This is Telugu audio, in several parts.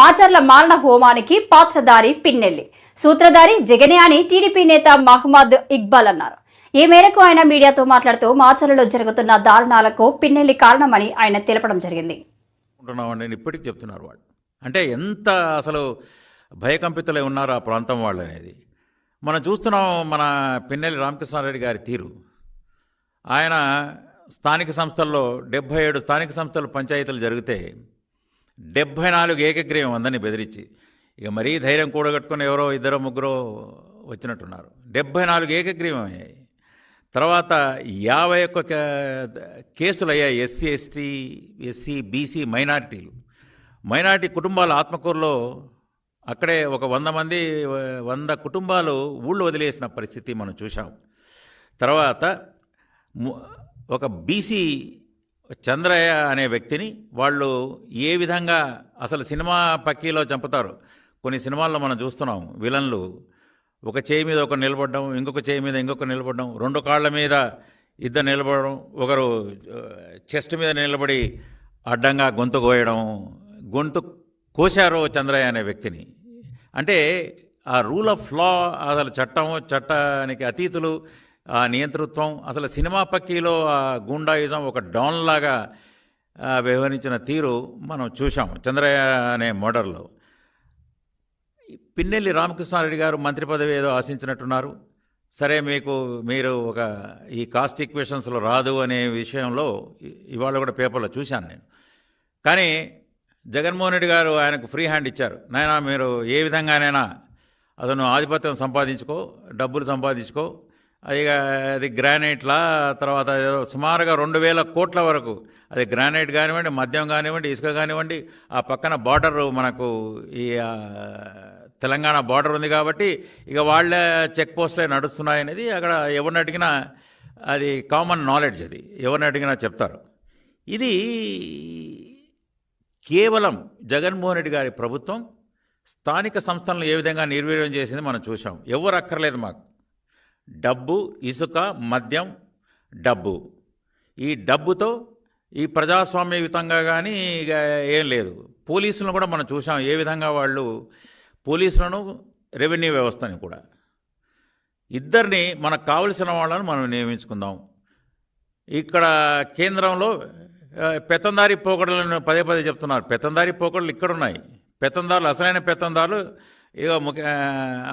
మాచర్ల మారణ హోమానికి పాత్రధారి పిన్నెల్లి, సూత్రధారి జగనే అని టీడీపీ నేత మహమ్మద్ ఇక్బాల్ అన్నారు. ఈ మేరకు ఆయన మీడియాతో మాట్లాడుతూ మాచర్లలో జరుగుతున్న దారుణాలకు పిన్నెల్లి కారణమని ఆయన తెలపడం జరిగింది. ఇప్పటికి చెప్తున్నారు వాళ్ళు, అంటే ఎంత అసలు భయకంపితులై ఉన్నారు ఆ ప్రాంతం వాళ్ళు అనేది మనం చూస్తున్నాం. మన పిన్నెల్లి రామకృష్ణారెడ్డి గారి తీరు, ఆయన స్థానిక సంస్థల్లో 77 స్థానిక సంస్థలు పంచాయతీలు జరిగితే 74 ఏకగ్రీవం అందరినీ బెదిరించి, ఇక మరీ ధైర్యం కూడగట్టుకుని ఎవరో ఇద్దరో ముగ్గురో వచ్చినట్టున్నారు. 74 ఏకగ్రీవం అయ్యాయి. తర్వాత 51 కేసులు అయ్యాయి. SC, ST, SC, BC, minority కుటుంబాల ఆత్మకూరులో అక్కడే ఒక 100 కుటుంబాలు ఊళ్ళు వదిలేసిన పరిస్థితి మనం చూసాం. తర్వాత ఒక బీసీ చంద్రయ్య అనే వ్యక్తిని వాళ్ళు ఏ విధంగా అసలు సినిమా పక్కీలో చంపుతారు. కొన్ని సినిమాల్లో మనం చూస్తున్నాం, విలన్లు ఒక చేయి మీద ఒకరు నిలబడడం, ఇంకొక చేయి మీద ఇంకొకరు నిలబడడం, 2 కాళ్ళ మీద ఇద్దరు నిలబడడం, ఒకరు చెస్ట్ మీద నిలబడి అడ్డంగా గొంతు కోయడం, గొంతు కోశారు చంద్రయ్య అనే వ్యక్తిని. అంటే ఆ రూల్ ఆఫ్ లా, అసలు చట్టానికి అతీతులు, ఆ నియంతృత్వం, అసలు సినిమా పక్కీలో ఆ గూండాయిజం ఒక డాన్ లాగా వ్యవహరించిన తీరు మనం చూసాం చంద్రయ్య అనే మర్డర్లో. పిన్నెల్లి రామకృష్ణారెడ్డి గారు మంత్రి పదవి ఏదో ఆశించినట్టున్నారు. సరే, మీరు ఒక ఈ కాస్ట్ ఈక్వేషన్స్లో రాదు అనే విషయంలో ఇవాళ కూడా పేపర్లో చూశాను నేను. కానీ జగన్మోహన్ రెడ్డి గారు ఆయనకు ఫ్రీ హ్యాండ్ ఇచ్చారు. నాయనా, మీరు ఏ విధంగానైనా అతను ఆధిపత్యం సంపాదించుకో, డబ్బులు సంపాదించుకో, అది గ్రానైట్లా, తర్వాత సుమారుగా 2000 కోట్ల వరకు, అది గ్రానైట్ కానివ్వండి, మద్యం కానివ్వండి, ఇసుక కానివ్వండి, ఆ పక్కన బార్డర్ మనకు ఈ తెలంగాణ బార్డర్ ఉంది కాబట్టి ఇక వాళ్ళ చెక్ పోస్టులే నడుస్తున్నాయనేది అక్కడ ఎవరిని అడిగినా అది కామన్ నాలెడ్జ్, అది ఎవరిని అడిగినా చెప్తారు. ఇది కేవలం జగన్మోహన్ రెడ్డి గారి ప్రభుత్వం స్థానిక సంస్థలను ఏ విధంగా నిర్వీర్యం చేసింది మనం చూసాం. ఎవరు అక్కర్లేదు మాకు, డబ్బు, ఇసుక, మద్యం, డబ్బు. ఈ డబ్బుతో ఈ ప్రజాస్వామ్యయుతంగా కానీ ఇక ఏం లేదు. పోలీసులను కూడా మనం చూసాం ఏ విధంగా వాళ్ళు పోలీసులను, రెవెన్యూ వ్యవస్థని కూడా, ఇద్దరిని మనకు కావలసిన వాళ్ళని మనం నియమించుకుందాం. ఇక్కడ కేంద్రంలో పెత్తందారి పోకడలను పదే చెప్తున్నారు. పెత్తందారి పోకడలు ఇక్కడున్నాయి. పెత్తందారులు, అసలైన పెత్తందారులు ఇక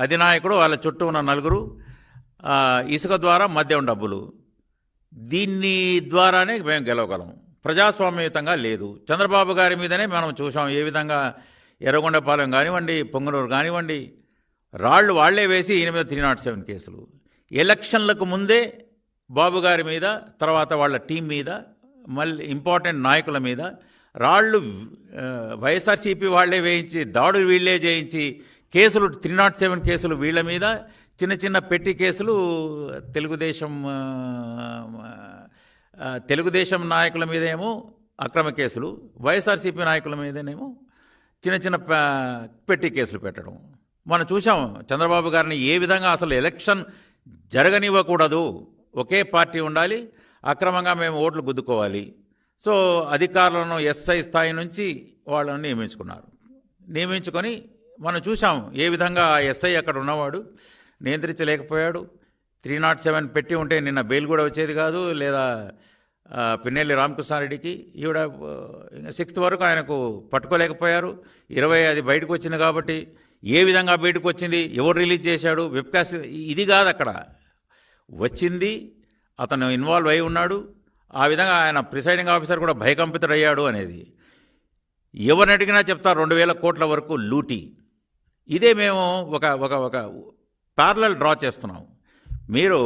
అధినాయకుడు, వాళ్ళ చుట్టూ ఉన్న 4, ఇసుక ద్వారా మద్యం డబ్బులు, దీన్ని ద్వారానే మేము గెలవగలం. ప్రజాస్వామ్యయుతంగా లేదు. చంద్రబాబు గారి మీదనే మనం చూసాం ఏ విధంగా ఎర్రగొండపాలెం కానివ్వండి, పొంగనూరు కానివ్వండి, రాళ్ళు వాళ్లే వేసి ఈయన మీద 307 కేసులు. ఎలక్షన్లకు ముందే బాబు గారి మీద, తర్వాత వాళ్ళ టీం మీద, మళ్ళీ ఇంపార్టెంట్ నాయకుల మీద రాళ్ళు వైఎస్ఆర్సీపీ వాళ్లే వేయించి, దాడులు వీళ్లే చేయించి, కేసులు 307 కేసులు వీళ్ల మీద, చిన్న పెట్టి కేసులు తెలుగుదేశం నాయకుల మీదేమో అక్రమ కేసులు, వైఎస్ఆర్సీపీ నాయకుల మీదనేమో చిన్న పెట్టి కేసులు పెట్టడం మనం చూసాం. చంద్రబాబు గారిని ఏ విధంగా అసలు ఎలక్షన్ జరగనివ్వకూడదు, ఒకే పార్టీ ఉండాలి, అక్రమంగా మేము ఓట్లు గుద్దుకోవాలి. సో అధికారులను ఎస్ఐ స్థాయి నుంచి వాళ్ళని నియమించుకొని మనం చూసాం ఏ విధంగా ఆ ఎస్ఐ అక్కడ ఉన్నవాడు నియంత్రించలేకపోయాడు. 307 పెట్టి ఉంటే నిన్న బెయిల్ కూడా వచ్చేది కాదు. లేదా పిన్నెల్లి రామకృష్ణారెడ్డికి ఈవిడ 6th వరకు ఆయనకు పట్టుకోలేకపోయారు. 20 అది బయటకు వచ్చింది కాబట్టి ఏ విధంగా బయటకు వచ్చింది, ఎవరు రిలీజ్ చేశాడు, వెబ్కాస్ట్, ఇది కాదు అక్కడ వచ్చింది. అతను ఇన్వాల్వ్ అయి ఉన్నాడు. ఆ విధంగా ఆయన ప్రిసైడింగ్ ఆఫీసర్ కూడా భయకంపితుడయ్యాడు అనేది ఎవరిని అడిగినా చెప్తారు. 2000 కోట్ల వరకు లూటీ. ఇదే మేము ఒక ప్యారలల్ డ్రా చేస్తున్నాం. మీరు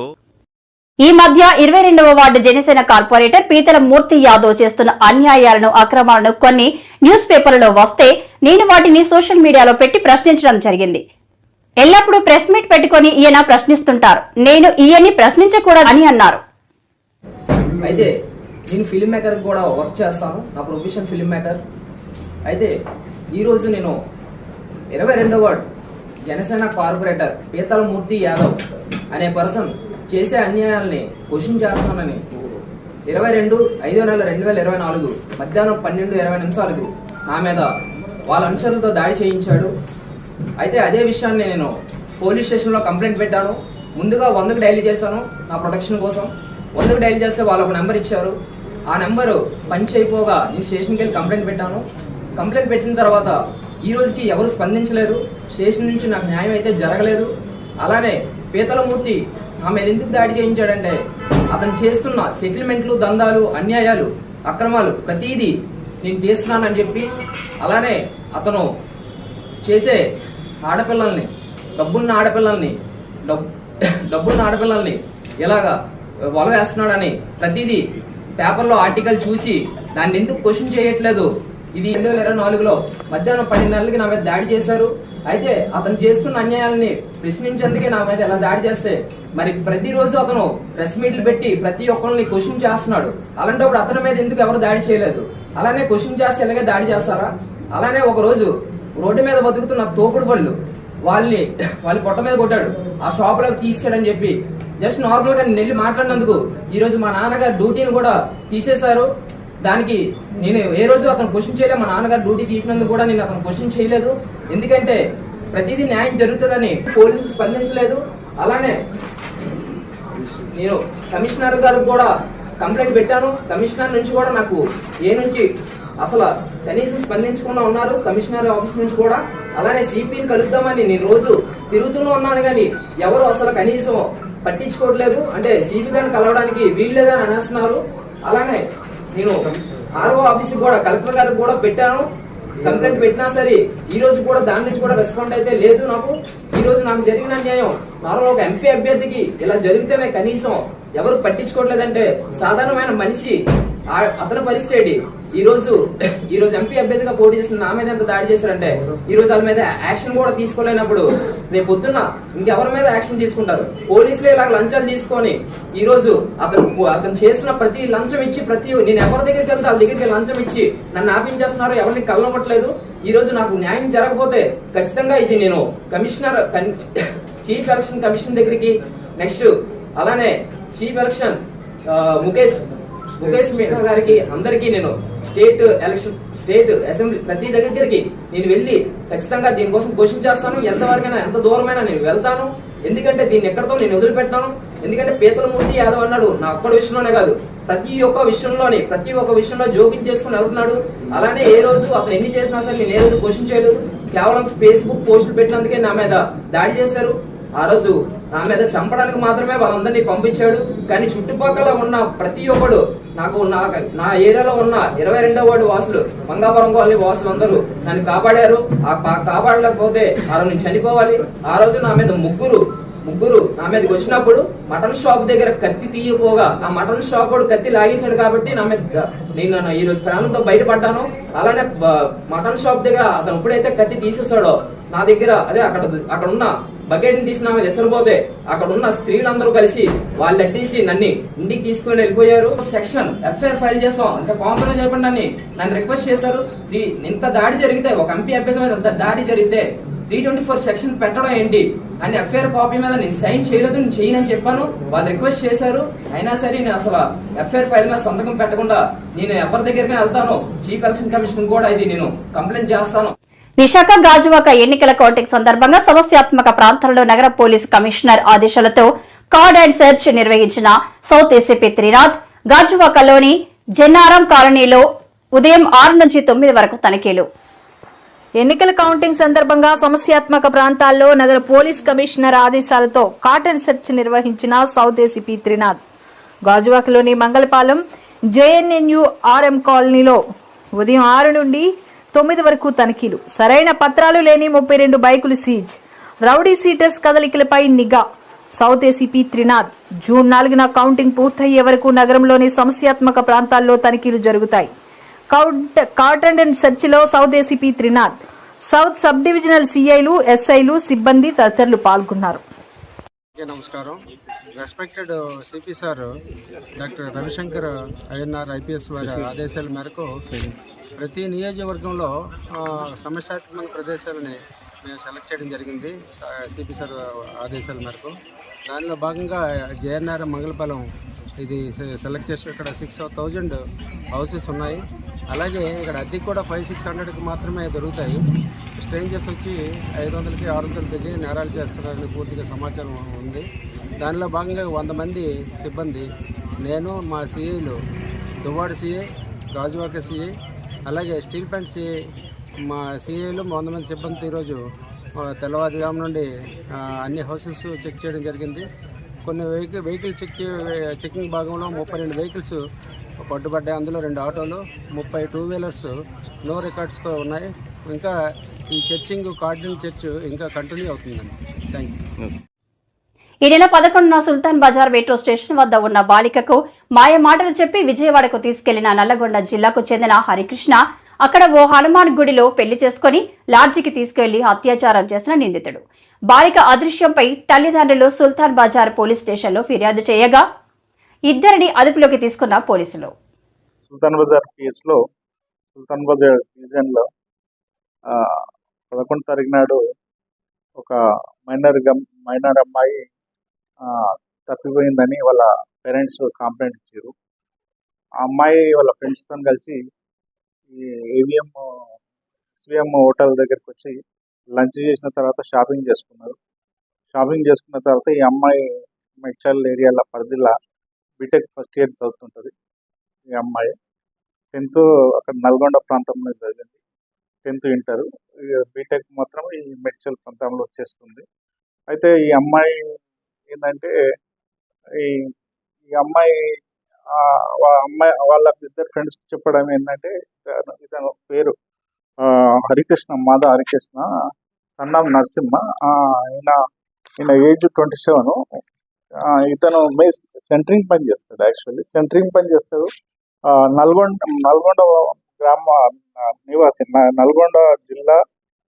ఈ మధ్య 22వ వార్డు జనసేన కార్పొరేటర్ పీతల మూర్తి యాదవ్ చేస్తున్న అన్యాయాలను, అక్రమాలను కొన్ని న్యూస్ పేపర్లలో వస్తే నేను వాటిని సోషల్ మీడియాలో పెట్టి ప్రశ్నించడం జరిగింది. ఎల్లప్పుడూ ప్రెస్ మీట్ పెట్టుకుని ఈయన ప్రశ్నిస్తుంటారు. నేను ఈయన్ని ప్రశ్నించకూడదు అని అన్నారు. అయితే నేను ఫిల్మ్ మేకర్ కూడా వర్క్ చేస్తాను. నా ప్రొఫెషన్ ఫిల్మ్ మేకర్. అయితే ఈరోజు నేను 22వ వార్డు జనసేన కార్పొరేటర్ పీతల మూర్తి యాదవ్ అనే పర్సన్ చేసే అన్యాయాల్ని క్వశ్చన్ చేస్తానని 22/5/2024 మధ్యాహ్నం 12:20 నా మీద వాళ్ళ అనుచరులతో దాడి చేయించాడు. అయితే అదే విషయాన్ని నేను పోలీస్ స్టేషన్లో కంప్లైంట్ పెట్టాను. ముందుగా 100కి డైల్ చేశాను నా ప్రొటెక్షన్ కోసం. 100కి డైల్ చేస్తే వాళ్ళు ఒక నెంబర్ ఇచ్చారు. ఆ నెంబరు పంచ్ అయిపోగా నేను స్టేషన్కి వెళ్ళి కంప్లైంట్ పెట్టాను. కంప్లైంట్ పెట్టిన తర్వాత ఈ రోజుకి ఎవరు స్పందించలేదు. స్టేషన్ నుంచి నాకు న్యాయం అయితే జరగలేదు. అలానే పీతలమూర్తి ఆమె ఎందుకు దాడి చేయించాడంటే అతను చేస్తున్న సెటిల్మెంట్లు, దందాలు, అన్యాయాలు, అక్రమాలు ప్రతీదీ నేను చేస్తున్నానని చెప్పి, అలానే అతను చేసే ఆడపిల్లల్ని, డబ్బున్న ఆడపిల్లల్ని ఎలాగా వల వేస్తున్నాడని ప్రతిదీ పేపర్లో ఆర్టికల్ చూసి దాన్ని ఎందుకు క్వశ్చన్ చేయట్లేదు. ఇది 2024లో మధ్యాహ్నం 10:30కి నా మీద దాడి చేశారు. అయితే అతను చేస్తున్న అన్యాయాలని ప్రశ్నించేందుకే నా మీద ఎలా దాడి చేస్తే మరి ప్రతిరోజు అతను ప్రెస్ మీట్లు పెట్టి ప్రతి ఒక్కరిని క్వశ్చన్ చేస్తున్నాడు. అలాంటప్పుడు అతని మీద ఎందుకు ఎవరు దాడి చేయలేదు? అలానే క్వశ్చన్ చేస్తే ఎలాగే దాడి చేస్తారా? అలానే ఒకరోజు రోడ్డు మీద బతుకుతున్న తోపుడు బళ్ళు వాళ్ళ పొట్ట మీద కొట్టాడు. ఆ షాప్లోకి తీసాడని చెప్పి జస్ట్ నార్మల్గా నేను వెళ్ళి మాట్లాడినందుకు ఈరోజు మా నాన్నగారు డ్యూటీని కూడా తీసేశారు. దానికి నేను ఏ రోజు అతను క్వశ్చన్ చేయలేదు. మా నాన్నగారు డ్యూటీ తీసినందుకు కూడా నేను అతను క్వశ్చన్ చేయలేదు. ఎందుకంటే ప్రతిదీ న్యాయం జరుగుతుందని పోలీసులు స్పందించలేదు. అలానే నేను కమిషనర్ గారికి కూడా కంప్లైంట్ పెట్టాను. కమిషనర్ నుంచి కూడా నాకు అసలు కనీసం స్పందించకుండా ఉన్నారు. కమిషనర్ ఆఫీస్ నుంచి కూడా. అలానే సిపిని కలుద్దామని నేను రోజు తిరుగుతూనే ఉన్నాను, కానీ ఎవరు అసలు కనీసం పట్టించుకోవట్లేదు. అంటే సిపి గారిని కలవడానికి వీల్లేదని అనేస్తున్నారు. అలానే నేను ఆర్ఓ ఆఫీస్కి కూడా, కలెక్టర్ గారికి కూడా పెట్టాను. కంప్లైంట్ పెట్టినా సరే ఈ రోజు కూడా దాని నుంచి కూడా రెస్పాండ్ అయితే లేదు. ఈ రోజు నాకు జరిగిన అన్యాయం నార్మల్ ఒక ఎంపీ అభ్యర్థికి ఇలా జరిగితేనే కనీసం ఎవరు పట్టించుకోవట్లేదంటే సాధారణమైన మనిషి అతని పరిస్థితి ఈ రోజు ఎంపీ అభ్యర్థిగా పోటీ చేసిన నా మీద ఎంత దాడి చేశారంటే ఈ రోజు వాళ్ళ మీద యాక్షన్ కూడా తీసుకోలేనప్పుడు రేపు పొద్దున్న ఇంకెవరి మీద యాక్షన్ తీసుకుంటారు? పోలీసులే ఇలా లంచాలు తీసుకొని ఈ రోజు అతను చేసిన ప్రతి లంచం ఇచ్చి నేను ఎవరి దగ్గరికి వెళ్తే వాళ్ళ దగ్గరికి లంచం ఇచ్చి నన్ను ఆపించేస్తున్నారు. ఎవరిని కలవట్లేదు. ఈ రోజు నాకు న్యాయం జరగకపోతే ఖచ్చితంగా ఇది నేను చీఫ్ ఎలక్షన్ కమిషన్ దగ్గరికి, నెక్స్ట్ అలానే చీఫ్ ఎలక్షన్ ముఖేష్ మీనా గారికి, అందరికీ నేను స్టేట్ అసెంబ్లీ ప్రతి దగ్గరికి నేను వెళ్ళి ఖచ్చితంగా దీనికోసం క్వశ్చన్ చేస్తాను. ఎంతవరకైనా ఎంత దూరమైనా నేను వెళ్తాను. ఎందుకంటే దీన్ని ఎక్కడితో నేను వదిలిపెట్టాను. ఎందుకంటే పీతలమూర్తి యాదవ్ అన్నాడు నా ఒక్కడి విషయంలోనే కాదు, ప్రతి ఒక్క విషయంలో జోక్యం చేసుకుని వెళ్తున్నాడు. అలానే ఏ రోజు అతను ఎన్ని చేసినా సరే నేను ఏ రోజు క్వశ్చన్ చేయలేదు. కేవలం ఫేస్బుక్ పోస్టులు పెట్టినందుకే నా మీద దాడి చేశారు. ఆ రోజు నా మీద చంపడానికి మాత్రమే వాళ్ళందరినీ పంపించాడు. కానీ చుట్టుపక్కల ఉన్న ప్రతి ఒక్కడు నా ఏరియాలో ఉన్న 22వ వార్డు వాసులు, మంగాపురం కాలనీ వాసులు అందరూ నన్ను కాపాడారు. కాపాడలేకపోతే ఆ రోజు నేను చనిపోవాలి. ఆ రోజు నా మీద ముగ్గురు నా మీదకి వచ్చినప్పుడు మటన్ షాప్ దగ్గర కత్తి తీయపోగా ఆ మటన్ షాప్ వాడు కత్తి లాగేశాడు కాబట్టి నా మీద నేను ఈ రోజు ప్రాణంతో బయటపడ్డాను. అలానే మటన్ షాప్ దగ్గర అతను ఎప్పుడైతే కత్తి తీసేస్తాడో నా దగ్గర అక్కడ ఉన్న బకెట్ని తీసి నా మీద ఎసరిపోతే అక్కడ ఉన్న స్త్రీలందరూ కలిసి వాళ్ళు అడ్డేసి నన్ను ఇంటికి తీసుకుని వెళ్ళిపోయారు. సెక్షన్ ఎఫ్ఐఆర్ ఫైల్ చేస్తాం అంత కామన్ చెప్పండి అని నన్ను రిక్వెస్ట్ చేశారు. ఇంత దాడి జరిగితే, ఒక ఎంపీ అభ్యర్థి మీద అంత దాడి జరిగితే 324 సెక్షన్ పెట్టడం ఏంటి అని ఎఫ్ఐఆర్ కాపీ మీద నేను సైన్ చేయలేదు, నేను చేయనని చెప్పాను. వాళ్ళు రిక్వెస్ట్ చేశారు. అయినా సరే నేను అసలు ఎఫ్ఐఆర్ ఫైల్ మీద సంతకం పెట్టకుండా నేను ఎవరి దగ్గరికి వెళ్తాను, చీఫ్ ఎలక్షన్ కమిషన్ కూడా ఇది నేను కంప్లైంట్ చేస్తాను. విశాఖ గాజువాక ఎన్నికల కౌంటింగ్ సందర్భంగా సమస్యాత్మక ప్రాంతాల్లో నగర పోలీసు కమిషనర్ ఆదేశాలతో కార్డ్ అండ్ సెర్చ్ నిర్వహించిన సౌత్ ఏసీపీ త్రినాథ్ గాజువాకలోని జెన్నారం కాలనీలో ఉదయం 6 నుంచి 9 వరకు తనిఖీలు. ఎన్నికల కౌంటింగ్ సందర్భంగా సమస్యాత్మక ప్రాంతాల్లో నగర పోలీస్ కమిషనర్ ఆదేశాలతో కార్డ్ అండ్ సెర్చ్ నిర్వహించిన సౌత్ ఏసీపీ త్రినాథ్ గాజువాకలోని మంగళపాలెం జేఎన్ఎన్యు ఆర్ఎం కాలనీలో ఉదయం 6 నుండి 9 వరకు తనిఖీలు. సరైన పత్రాలు లేని 32 బైకులు సీజ్. రౌడీ సీటర్స్ కదలికలపై నిఘా. సౌత్ ఏసీపీ త్రినాథ్ జూన్ 4న కౌంటింగ్ పూర్తయ్యే వరకు నగరంలోని సమస్యాత్మక ప్రాంతాల్లో తనిఖీలు జరుగుతాయి. కార్డ్ అండ్ సెర్చ్ లో South ACP Trinath, South sub divisional సిఐలు, ఎస్ఐలు, సిబ్బంది తదితరులు పాల్గొన్నారు. నమస్కారం. Respected CP sir doctor Ravishankar INR IPS వారి ఆదేశాల మేరకు ప్రతి నియోజకవర్గంలో సమస్యాత్మక ప్రదేశాలని మేము సెలెక్ట్ చేయడం జరిగింది సిపి సార్ ఆదేశాల మేరకు. దానిలో భాగంగా జేఎన్ఆర్ మంగళపాలెం ఇది సెలెక్ట్ చేసి ఇక్కడ 6,000 హౌసెస్ ఉన్నాయి. అలాగే ఇక్కడ అద్దెకి కూడా 500-600కి మాత్రమే దొరుకుతాయి. స్ట్రేంజర్స్ వచ్చి 500కి 600కి నేరాలు చేస్తున్నారని పూర్తిగా సమాచారం ఉంది. దానిలో భాగంగా 100 మంది సిబ్బంది, నేను, మా సిఐలు, దువ్వాడ సిఐ, గాజువాక సిఐ, అలాగే స్టీల్ ప్లాంట్ సిఐ, మా సిఐలు 100 మంది సిబ్బంది ఈరోజు తెల్లవారుజాము నుండి అన్ని హౌసెస్ చెక్ చేయడం జరిగింది. కొన్ని వెహికల్ చెకింగ్ భాగంలో 32 వెహికల్స్ పట్టుబడ్డాయి. అందులో 2 ఆటోలు, 30 2 వీలర్స్ నో రికార్డ్స్తో ఉన్నాయి. ఇంకా ఈ కార్డినల్ చర్చ్ ఇంకా కంటిన్యూ అవుతుందండి. Thank you. ఈ నెల 11న సుల్తాన్ బజార్ మెట్రో స్టేషన్ వద్ద ఉన్న బాలికకు మాయ మాటలు చెప్పి విజయవాడకు తీసుకెళ్లిన నల్లగొండ జిల్లాకు చెందిన హరికృష్ణ అక్కడ ఓ హనుమాన్ గుడిలో పెళ్లి చేసుకుని లాడ్జికి తీసుకెళ్లి అత్యాచారం చేసిన నిందితుడు. బాలిక అదృశ్యంపై తల్లిదండ్రులు సుల్తాన్ బజార్ పోలీస్ స్టేషన్లో ఫిర్యాదు చేయగా ఇద్దరిని అదుపులోకి తీసుకున్న పోలీసులు. సుల్తాన్ బజార్ కేసులో సుల్తాన్ బజార్ డివిజన్లో 11 తారీఖు నాడు ఒక మైనర్ అమ్మాయి తప్పిపోయిందని వాళ్ళ పేరెంట్స్ కంప్లైంట్ ఇచ్చారు. ఆ అమ్మాయి వాళ్ళ ఫ్రెండ్స్తో కలిసి ఈ ఎస్విఎం హోటల్ దగ్గరికి వచ్చి లంచ్ చేసిన తర్వాత షాపింగ్ చేసుకున్నారు. షాపింగ్ చేసుకున్న తర్వాత ఈ అమ్మాయి మెడ్చల్ ఏరియాల పరిధిలో బీటెక్ ఫస్ట్ ఇయర్ చదువుతుంటుంది. ఈ అమ్మాయి 10th అక్కడ నల్గొండ ప్రాంతంలో చదివింది. 10th ఇంటర్, బీటెక్ మాత్రం ఈ మెడ్చల్ ప్రాంతంలో వచ్చేస్తుంది. అయితే ఈ అమ్మాయి ఏంటంటే ఈ అమ్మాయి వాళ్ళ ఇద్దరు ఫ్రెండ్స్ చెప్పడం ఏంటంటే ఇతను పేరు హరికృష్ణ, మాధవ హరికృష్ణ, సన్నాం నరసింహ, ఈయన ఏజ్ 27. ఇతను సెంటరింగ్ పని చేస్తాడు. యాక్చువల్లీ సెంటరింగ్ పని చేస్తాడు. నల్గొండ గ్రామ నివాసి, నల్గొండ జిల్లా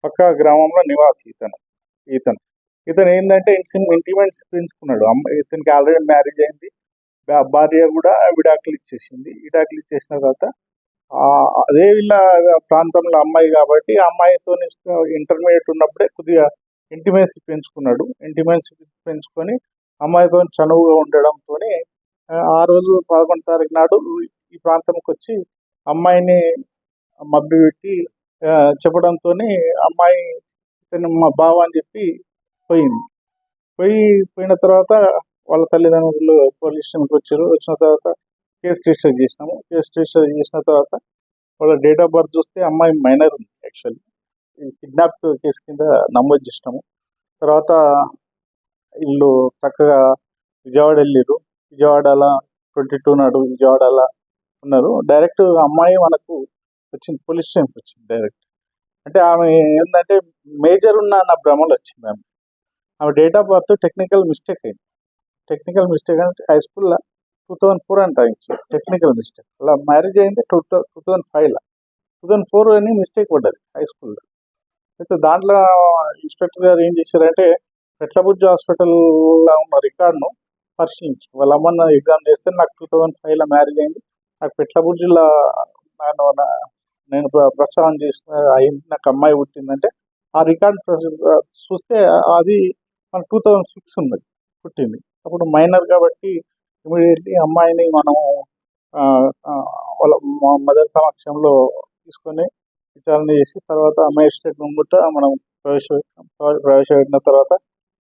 పక్క గ్రామంలో నివాసి ఇతను ఏంటంటే ఇంటిమెంట్స్ పెంచుకున్నాడు. ఇతనికి ఆల్రెడీ మ్యారేజ్ అయింది. భార్య కూడా విడాకులు ఇచ్చేసింది. విడాకులు ఇచ్చేసిన తర్వాత అదే వీళ్ళ ప్రాంతంలో అమ్మాయి కాబట్టి ఆ అమ్మాయితో ఇంటర్మీడియట్ ఉన్నప్పుడే కొద్దిగా ఇంటిమెన్సీ పెంచుకున్నాడు. ఇంటిమెన్సీ పెంచుకొని అమ్మాయితో చనువుగా ఉండడంతో ఆ రోజు 11 తారీఖు నాడు ఈ ప్రాంతంకి వచ్చి అమ్మాయిని మభ్యపెట్టి చెప్పడంతో అమ్మాయి ఇతను మా బావ అని చెప్పి పోయిన తర్వాత వాళ్ళ తల్లిదండ్రులు పోలీస్ స్టేషన్కి వచ్చారు. వచ్చిన తర్వాత కేసు రిజిస్టర్ చేసినాము. కేసు రిజిస్టర్ చేసిన తర్వాత వాళ్ళ డేట్ ఆఫ్ బర్త్ చూస్తే అమ్మాయి మైనర్ ఉంది. యాక్చువల్లీ కిడ్నాప్ కేసు కింద నమోదు చేసినాము. తర్వాత వీళ్ళు చక్కగా విజయవాడ వెళ్ళారు. విజయవాడలో 22 నాడు విజయవాడలో ఉన్నారు. డైరెక్ట్ అమ్మాయి మనకు వచ్చింది, పోలీస్ స్టేషన్కి వచ్చింది డైరెక్ట్. అంటే ఆమె ఏంటంటే మేజర్ ఉన్న నా భ్రమలు వచ్చింది. ఆమె date of birth technical mistake అయింది. టెక్నికల్ మిస్టేక్ అంటే హై స్కూల్లో 2004 అని రాయించారు. Technical mistake. అలా మ్యారేజ్ అయింది 2005లో. 2004 అని మిస్టేక్ పడ్డది హై స్కూల్లో. అయితే దాంట్లో ఇన్స్పెక్టర్ గారు ఏం చేశారంటే పెట్లబుజ్జి హాస్పిటల్లో ఉన్న రికార్డును పరిశీలించి వాళ్ళ అమ్మను ఎగ్జామ్ చేస్తే నాకు 2005లో మ్యారేజ్ అయింది, నాకు పెట్లబుజ్జిలో నేను ప్రసవం చేసిన అయింది, నాకు అమ్మాయి పుట్టిందంటే ఆ రికార్డు చూస్తే అది మన 2006 ఉన్నది పుట్టింది. అప్పుడు మైనర్ కాబట్టి ఇమీడియట్లీ అమ్మాయిని మనం వాళ్ళ మదర్ సమక్షంలో తీసుకొని విచారణ చేసి తర్వాత మేజిస్ట్రేట్ ముందుట మనం ప్రవేశపెట్టిన తర్వాత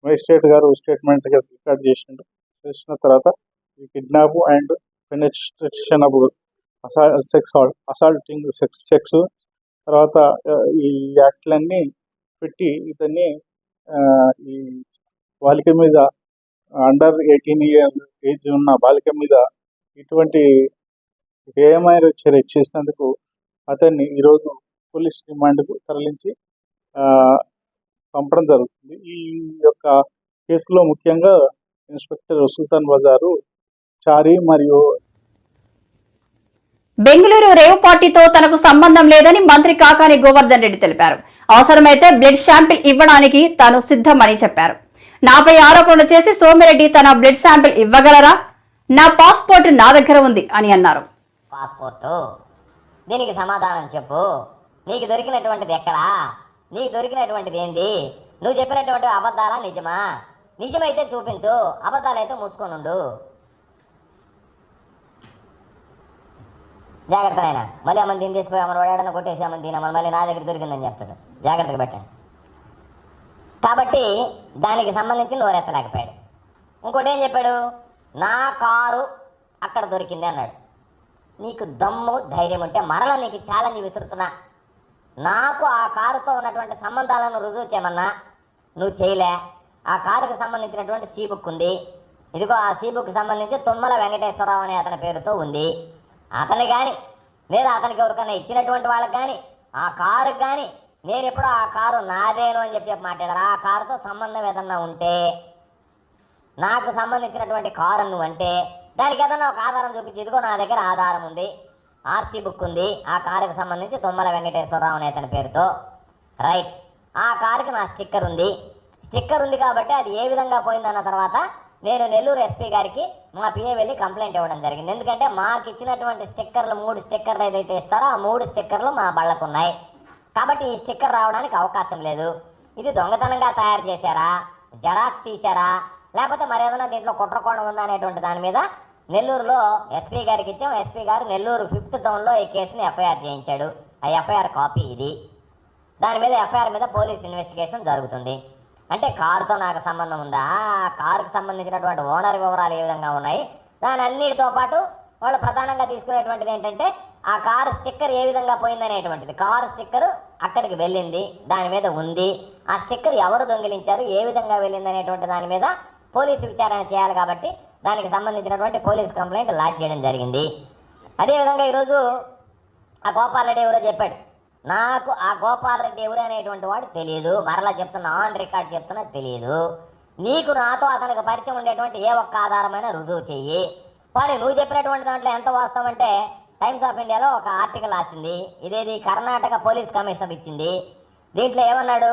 మేజిస్ట్రేట్ గారు స్టేట్మెంట్ రికార్డ్ చేసిన తర్వాత ఈ kidnap and penetration of assaulting sex తర్వాత ఈ యాక్ట్లన్నీ పెట్టి ఇతన్ని ఈ బాలిక మీద అండర్ 18 ఇయర్ ఏజ్ ఉన్న బాలిక మీద ఇటువంటి హేయమైన చర్య చేసినందుకు అతన్ని ఈరోజు పోలీస్ రిమాండ్కు తరలించి పంపడం జరుగుతుంది. ఈ యొక్క కేసులో ముఖ్యంగా ఇన్స్పెక్టర్ సుల్తాన్ బజారు చారి మరియు బెంగళూరు రేవ్ పార్టీతో తనకు సంబంధం లేదని మంత్రి కాకాని గోవర్ధన్ రెడ్డి తెలిపారు. అవసరమైతే బ్లడ్ శాంపిల్ ఇవ్వడానికి తాను సిద్ధమని చెప్పారు. నాపై ఆరోపణలు చేసి సోమిరెడ్డి తన బ్లడ్ శాంపిల్ ఇవ్వగలరా? నా పాస్పోర్ట్ నా దగ్గర ఉంది అని అన్నారు. పాస్పోర్టు దీనికి సమాధానం చెప్పు. నీకు దొరికినటువంటిది ఎక్కడా? నీకు దొరికినటువంటిది ఏంది? నువ్వు చెప్పినటువంటి అబద్ధాలా నిజమా? నిజమైతే చూపించు, అబద్ధాలైతే మూసుకొనుండు. జాగ్రత్త ఆయన, మళ్ళీ అమ్మని దీన్ని తీసుకుపోయి అమ్మని వాడాడని కొట్టేసి అమ్మని దీని అమ్మని మళ్ళీ నా దగ్గర దొరికిందని చెప్తాడు. జాగ్రత్తగా పెట్టండి. కాబట్టి దానికి సంబంధించి నోరెత్తలేకపోయాడు. ఇంకోటి ఏం చెప్పాడు, నా కారు అక్కడ దొరికింది అన్నాడు. నీకు దమ్ము ధైర్యం ఉంటే మరలా నీకు ఛాలెంజ్ విసురుతున్నా, నాకు ఆ కారుతో ఉన్నటువంటి సంబంధాలను రుజువు చేయమన్నా నువ్వు చేయలే. ఆ కారుకు సంబంధించినటువంటి సీ బుక్ ఉంది, ఇదిగో ఆ సీ బుక్ సంబంధించి తుమ్మల వెంకటేశ్వరరావు అనే అతని పేరుతో ఉంది. అతని కానీ లేదా అతనికి ఎవరికైనా ఇచ్చినటువంటి వాళ్ళకి కానీ ఆ కారుకి కానీ నేను ఎప్పుడో ఆ కారు నాదేను అని చెప్పి మాట్లాడారు. ఆ కారుతో సంబంధం ఏదన్నా ఉంటే, నాకు సంబంధించినటువంటి కారు నువ్వంటే దానికి ఏదన్నా ఒక ఆధారం చూపించి, ఇదిగో నా దగ్గర ఆధారం ఉంది, ఆర్సీ బుక్ ఉంది, ఆ కారుకి సంబంధించి తుమ్మల వెంకటేశ్వరరావు అనే అతని పేరుతో, రైట్, ఆ కారుకి నా స్టిక్కర్ ఉంది. స్టిక్కర్ ఉంది కాబట్టి అది ఏ విధంగా పోయిందన్న తర్వాత నేను నెల్లూరు ఎస్పీ గారికి మా పిఏ వెళ్ళి కంప్లైంట్ ఇవ్వడం జరిగింది. ఎందుకంటే మాకు ఇచ్చినటువంటి స్టిక్కర్లు 3 స్టిక్కర్లు ఏదైతే ఇస్తారో ఆ 3 స్టిక్కర్లు మా బళ్ళకు ఉన్నాయి. కాబట్టి ఈ స్టిక్కర్ రావడానికి అవకాశం లేదు. ఇది దొంగతనంగా తయారు చేశారా, జెరాక్స్ తీశారా, లేకపోతే మరేదైనా దీంట్లో కుట్రకోణం ఉందా అనేటువంటి దాని మీద నెల్లూరులో ఎస్పీ గారికి ఇచ్చాం. ఎస్పీ గారు నెల్లూరు 5th టౌన్లో ఈ కేసుని ఎఫ్ఐఆర్ చేయించాడు. ఆ ఎఫ్ఐఆర్ కాపీ ఇది. దాని మీద ఎఫ్ఐఆర్ మీద పోలీస్ ఇన్వెస్టిగేషన్ జరుగుతుంది. అంటే కారుతో నాకు సంబంధం ఉందా, కారుకు సంబంధించినటువంటి ఓనర్ వివరాలు ఏ విధంగా ఉన్నాయి, దాని అన్నిటితో పాటు వాళ్ళు ప్రధానంగా తీసుకునేటువంటిది ఏంటంటే ఆ కారు స్టిక్కర్ ఏ విధంగా పోయిందనేటువంటిది. కారు స్టిక్కర్ అక్కడికి వెళ్ళింది, దాని మీద ఉంది. ఆ స్టిక్కర్ ఎవరు దొంగిలించారు, ఏ విధంగా వెళ్ళింది అనేటువంటి దాని మీద పోలీసు విచారణ చేయాలి. కాబట్టి దానికి సంబంధించినటువంటి పోలీస్ కంప్లైంట్ లాడ్జ్ చేయడం జరిగింది. అదేవిధంగా ఈరోజు ఆ గోపాల్ రెడ్డి ఎవరో చెప్పాడు, నాకు ఆ గోపాల్ రెడ్డి ఎవరు అనేటువంటి వాడు తెలియదు. మరలా చెప్తున్నా, ఆన్ రికార్డ్ చెప్తున్నా, తెలియదు. నీకు నాతో అతనికి పరిచయం ఉండేటువంటి ఏ ఒక్క ఆధారమైన రుజువు చెయ్యి. కానీ నువ్వు చెప్పినటువంటి దాంట్లో ఎంత వాస్తవం అంటే టైమ్స్ ఆఫ్ ఇండియాలో ఒక ఆర్టికల్ రాసింది, ఇదేది కర్ణాటక పోలీస్ కమిషనర్ ఇచ్చింది. దీంట్లో ఏమన్నాడు,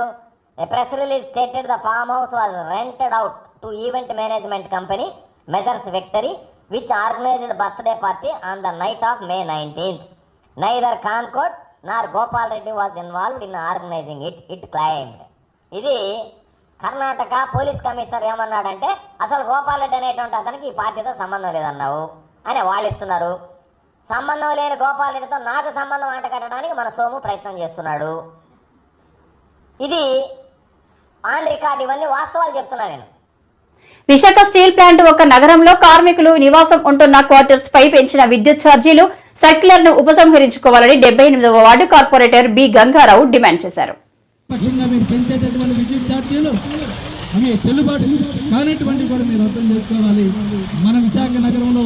a press release stated the farm house was rented out to event management company Messrs Victory which organized birthday party on the night of May 19th. Neither కాన్కోట్ nor Gopal Reddy was involved in organizing it claimed. ఇది కర్ణాటక పోలీస్ కమిషనర్ ఏమన్నాడంటే అసలు గోపాల్ రెడ్డి అనేటువంటి అతనికి ఈ పార్టీతో సంబంధం లేదన్నావు అని వాళ్ళు ఇస్తున్నారు. సంబంధం లేని గోపాల్ రెడ్డితో నాకు సంబంధం అంటకట్టడానికి మన సోము ప్రయత్నం చేస్తున్నాడు. ఇది ఆన్ రికార్డ్, ఇవన్నీ వాస్తవాలు చెప్తున్నా నేను. విశాఖ స్టీల్ ప్లాంట్ ఒక నగరంలో కార్మికులు నివాసం ఉంటున్న క్వార్టర్స్ పై పెంచిన విద్యుత్ ఛార్జీలు సర్క్యులర్ ను ఉపసంహరించుకోవాలని 78వ ward corporator B Gangarao demand చేశారు. విద్యుత్ ఛార్జీలు అవి చెల్లుబాటు కానటువంటి కూడా మీరు అర్థం చేసుకోవాలి. మన విశాఖ నగరంలో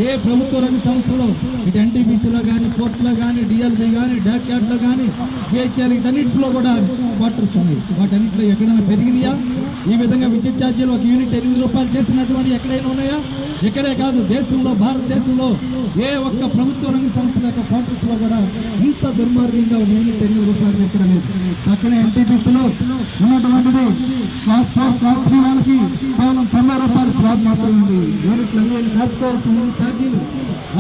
ఏ ప్రభుత్వ రంగ సంస్థలో ఇటు ఎన్టీపీసీలో కానీ, పోర్టులో కానీ, డిఎల్బీ కానీ, డాక్యార్డ్లో కానీ, బిహెచ్ఆర్ వీటన్నింటిలో కూడా క్వార్టర్స్ ఉన్నాయి. వాటన్నింటిలో ఎక్కడైనా పెరిగినాయా? ఈ విధంగా విద్యుత్ ఛార్జీలు ఒక యూనిట్ 8 రూపాయలు చేసినటువంటి ఎక్కడైనా ఉన్నాయా? ఇక్కడే కాదు, దేశంలో, భారతదేశంలో ఏ ఒక్క ప్రభుత్వ రంగ సంస్థల యొక్క క్వార్టర్స్లో కూడా ఇంత దుర్మార్గంగా ఒక యూనిట్ 8 రూపాయలు ఎక్కడ లేదు. అక్కడే ఎన్టీపీసీలో ఉన్నటువంటిది క్లాస్ 3 వాళ్ళకి కేవలం 90 రూపాయలు స్లాబ్ మాత్రమే ఉంది. యూనిట్లు అన్ని మార్చుకోవాల్సి ఉంది ఛార్జీలు.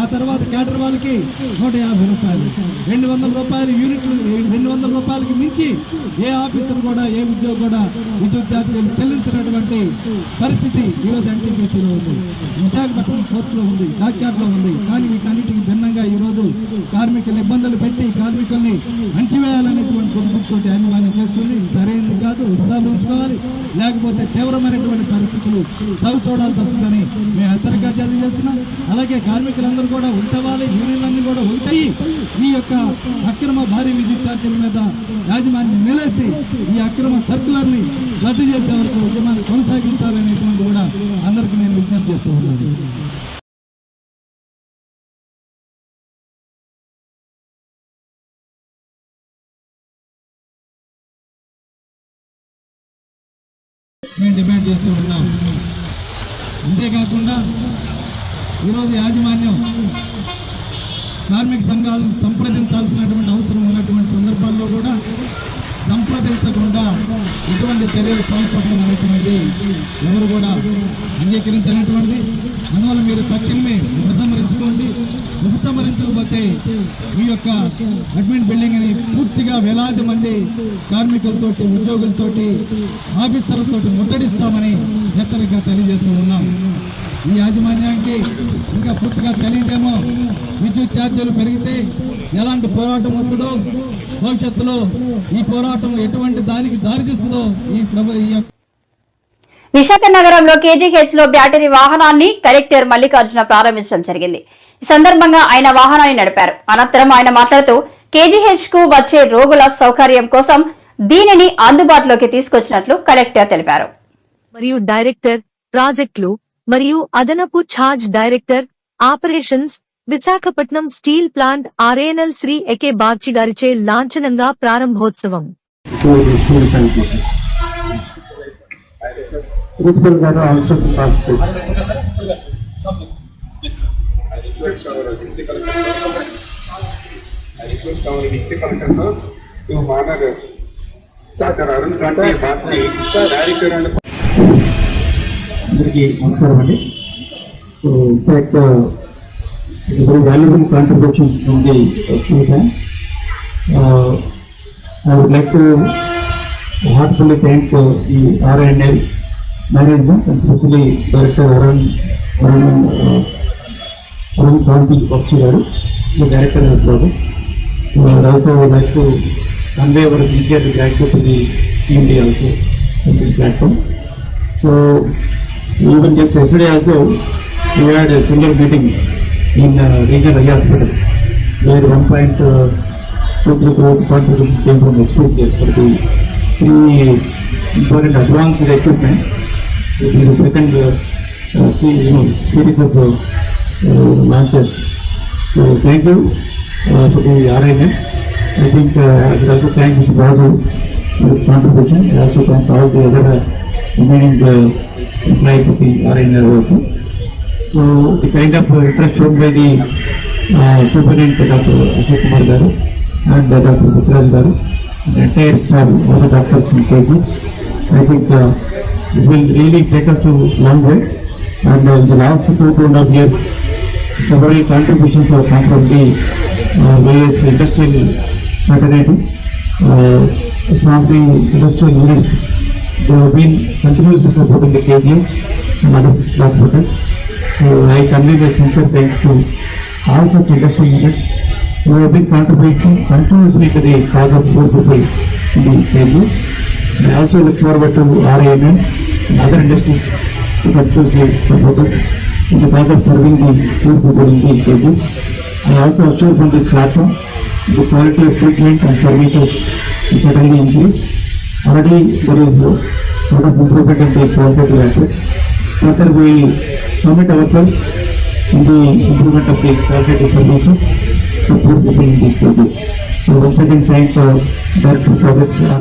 ఆ తర్వాత క్యాడర్ వాళ్ళకి 150 రూపాయలు, 200 రూపాయలు యూనిట్లు. 200 రూపాయలకి మించి ఏ ఆఫీసర్ కూడా, ఏ ఉద్యోగి కూడా విద్యుత్ ఛార్జీలు చెల్లించినటువంటి పరిస్థితి ఈరోజు ఎన్టీపీసీలో ఉంది, విశాఖపట్నం పోర్టులో ఉంది, డాక్యార్డ్లో ఉంది. కానీ వీటన్నిటికి భిన్నంగా ఈరోజు కార్మికులు ఇబ్బందులు పెట్టి కార్మికుల్ని అణచివేయాలనేటువంటి గుర్తుతోటి యాజమాన్యం చేస్తుంది. సరైనది కాదు, ఉపసంహరించుకోవాలి. లేకపోతే తీవ్రమైనటువంటి పరిస్థితులు సవి చూడాల్సి వస్తుందని మేము హెచ్చరిక జారీ చేస్తున్నాం. అలాగే కార్మికులందరూ కూడా ఉంటవాలి, యూనియన్లన్నీ కూడా ఉంటాయి. ఈ యొక్క అక్రమ భారీ విద్యుత్ ఛార్జీల మీద యాజమాన్యం నిలేసి ఈ అక్రమ సర్కులర్ని రద్దు చేసే వరకు ఉద్యమాన్ని కొనసాగించాలనేటువంటి కూడా అందరికీ నేను విజ్ఞప్తి చేస్తూ ఉన్నాను. మేము డిమాండ్ చేస్తూ ఉన్నాం. అంతేకాకుండా ఈరోజు యాజమాన్యం కార్మిక సంఘాలను సంప్రదించాల్సినటువంటి అవసరం ఉన్నటువంటి సందర్భాల్లో కూడా సంప్రదించకుండా ఇటువంటి చర్యలు పాల్పడడం అనేటువంటిది ఎవరు కూడా అంగీకరించినటువంటిది. అందువల్ల మీరు తక్షణమే ఉపసంహరించుకోండి. ఉపసంహరించకపోతే ఈ యొక్క అడ్మిన్ బిల్డింగ్ అని పూర్తిగా వేలాది మంది కార్మికులతోటి, ఉద్యోగులతోటి, ఆఫీసర్లతోటి ముట్టడిస్తామని హెచ్చరికగా తెలియజేస్తూ ఉన్నాం. ఈ యాజమాన్యానికి ఇంకా పూర్తిగా తెలియదేమో. విద్యుత్ ఛార్జీలు పెరిగితే ఎలాంటి పోరాటం వస్తుందో, భవిష్యత్తులో ఈ పోరాటం ఎటువంటి దానికి దారితీస్తుందో ఈ విశాఖ నగరంలో కేజీహెచ్ లో బ్యాటరీ వాహనాన్ని కలెక్టర్ మల్లికార్జున ప్రారంభించడం జరిగింది. ఈ సందర్భంగా ఆయన వాహనాన్ని నడిపారు. అనంతరం ఆయన మాట్లాడుతూ కేజీహెచ్ కు వచ్చే రోగుల సౌకర్యం కోసం దీనిని అందుబాటులోకి తీసుకొచ్చినట్లు కలెక్టర్ తెలిపారు. మరియు డైరెక్టర్ ప్రాజెక్టులు మరియు అదనపు charge director operations Visakhapatnam steel plant RNL Shri AK Bagchi గారిచే లాంఛనంగా ప్రారంభోత్సవం. అందరికీ నమస్కారం అండి. So in fact very valuable contributions from the student. I would like to heartfully thank the RNL management and especially Director Arun Kaunti Bakshi garu, the director of the project. And also I would like to convey our sincere gratitude to the TMD also on this platform. So even just yesterday also we had a single meeting in regional area hospital where 1.23 crores contribution came from HPCS for the three important advanced equipment. This is the second series of launches. So thank you for the RNM. I think I would also thank Mr. Babu for his contribution. I also thank all the other remaining employees of the RNL also. So the kind of interest shown by the Superintendent Dr. Ashok Kumar Garu and Dr. Putraj Garu, the entire staff, all the doctors in KG, I think this will really take us to long way. And in the last 2.5 years, several contributions have come from the various industrial fraternities, some of the industrial units. They have been continuously supporting the KGs and other hospitals. So I convey my sincere thanks to all such industrial units who have been contributing continuously to the cause of poor people in the KG. I also look forward to RAN and other industries to continuously support us in the cause of serving the poor people in the KG. I also assure from this platform the quality of treatment and services is certainly increased. Already there is a lot of improvement in the qualitative aspects. Further we commit ourselves in the improvement of the qualitative services to poor people in these cases. So once again thanks Director Projects